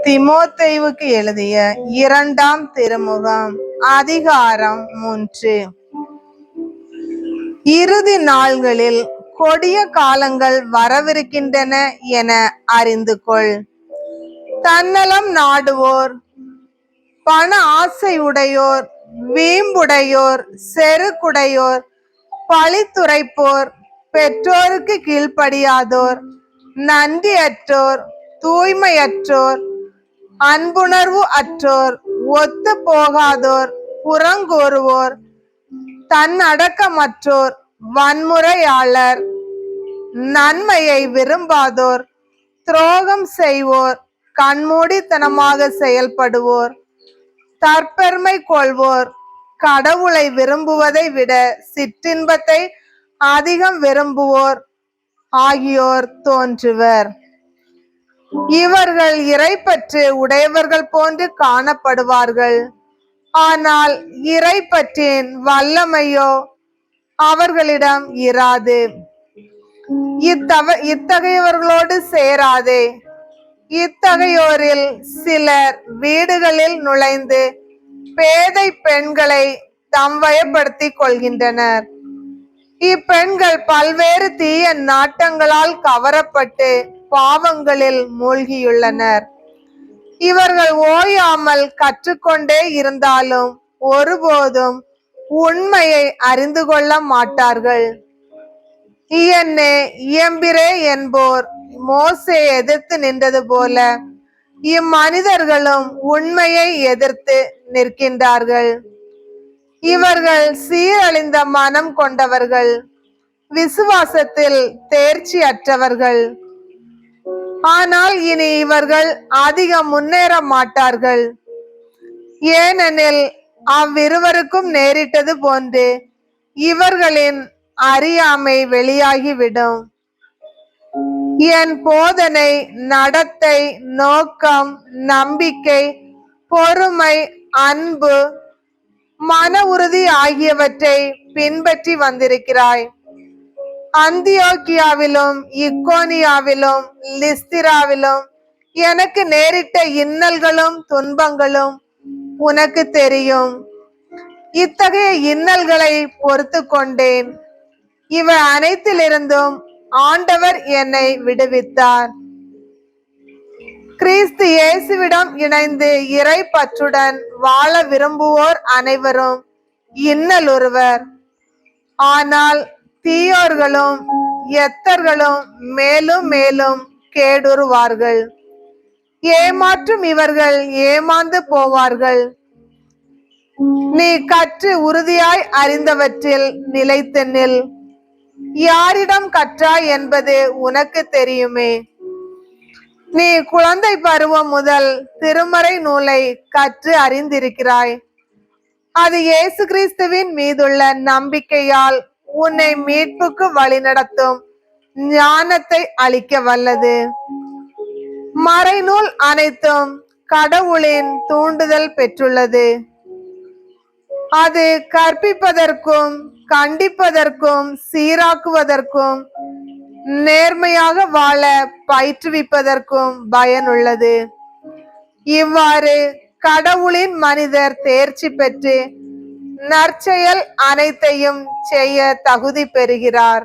தீமோத்தேயுவுக்கு எழுதிய 2ஆம் திருமுகம் அதிகாரம் 3. இறுதி நாள்களில் கொடிய காலங்கள் வரவிருக்கின்றன என அறிந்து கொள். தன்னலம் நாடுவோர், பண ஆசை உடையோர், வீம்புடையோர், செருக்குடையோர், பழித்துரைப்போர், பெற்றோருக்கு கீழ்ப்படியாதோர், நன்றியற்றோர், தூய்மையற்றோர், அன்புணர்வு அற்றோர், ஒத்து போகாதோர், புறங்கூறுவோர், தன்னடக்கமற்றோர், வன்முறையாளர், நன்மையை விரும்பாதோர், துரோகம் செய்வோர், கண்மூடித்தனமாக செயல்படுவோர், தற்பெருமை கொள்வோர், கடவுளை விரும்புவதை விட சிற்றின்பத்தை அதிகம் விரும்புவோர் ஆகியோர் தோன்றுவர். இவர்கள் இறைப்பற்று உடையவர்கள் போன்று காணப்படுவார்கள். ஆனால் இறைப்பற்றின் வல்லமையோ அவர்களிடம் இராது. இத்தகையவர்களோடு சேராதே. இத்தகையோரில் சிலர் வீடுகளில் நுழைந்து பேதை பெண்களை தம்வயப்படுத்திக் கொள்கின்றனர். இப்பெண்கள் பல்வேறு தீய நாட்டங்களால் கவரப்பட்டு பாவங்களில் மூழ்கியுள்ளனர். இவர்கள் ஓயாமல் கற்றுக்கொண்டே இருந்தாலும் ஒருபோதும் உண்மையை அறிந்து கொள்ள மாட்டார்கள். இயன்னே இயம்பிரே என்போர் மோசே எதிர்த்து நின்றது போல இம்மனிதர்களும் உண்மையை எதிர்த்து நிற்கின்றார்கள். இவர்கள் சீரழிந்த மனம் கொண்டவர்கள், விசுவாசத்தில் தேர்ச்சி அற்றவர்கள். ஆனால் இனி இவர்கள் அதிகம் முன்னேற மாட்டார்கள். ஏனெனில் அவ்விருவருக்கும் நேரிட்டது போன்று இவர்களின் அறியாமை வெளியாகிவிடும். என் போதனை, நடத்தை, நோக்கம், நம்பிக்கை, பொறுமை, அன்பு, மன உறுதி ஆகியவற்றை பின்பற்றி வந்திருக்கிறாய். அந்தியோக்கியாவிலும் இக்கோனியாவிலும் லிஸ்திராவிலும் எனக்கு நேரிட்ட இன்னல்களும் துன்பங்களும் உனக்கு தெரியும். இத்தகைய இன்னல்களை பொறுத்து கொண்டேன். இவை அனைத்திலிருந்தும் ஆண்டவர் என்னை விடுவித்தார். கிறிஸ்து இயேசுவிடம் இணைந்து இறை பற்றுடன் வாழ விரும்புவோர் அனைவரும் இன்னலுறுவர். ஆனால் தீயோர்களும் எத்தர்களும் மேலும் மேலும் கேடுறுவார்கள். ஏமாற்றும் இவர்கள் ஏமாந்து போவார்கள். நீ கற்று உறுதியாய் அறிந்தவற்றில் நிலைத்து நில். யாரிடம் கற்றாய் என்பது உனக்கு தெரியுமே. நீ குழந்தை பருவம் முதல் திருமறை நூலை கற்று அறிந்திருக்கிறாய். அது இயேசு கிறிஸ்துவின் மீதுள்ள நம்பிக்கையால் உன்னை மீட்புக்கு வழிநடத்தும் ஞானத்தை அளிக்க வல்லது. மறைநூல் அனைத்தும் கடவுளின் தூண்டுதல் பெற்றுள்ளது. அது கற்பிப்பதற்கும், கண்டிப்பதற்கும், சீராக்குவதற்கும், நேர்மையாக வாழ பயிற்றுவிப்பதற்கும் பயனுள்ளது. இவ்வாறு கடவுளின் மனிதர் தேர்ச்சி பெற்று நற்செயல் அனைத்தையும் செய்ய தகுதி பெறுகிறார்.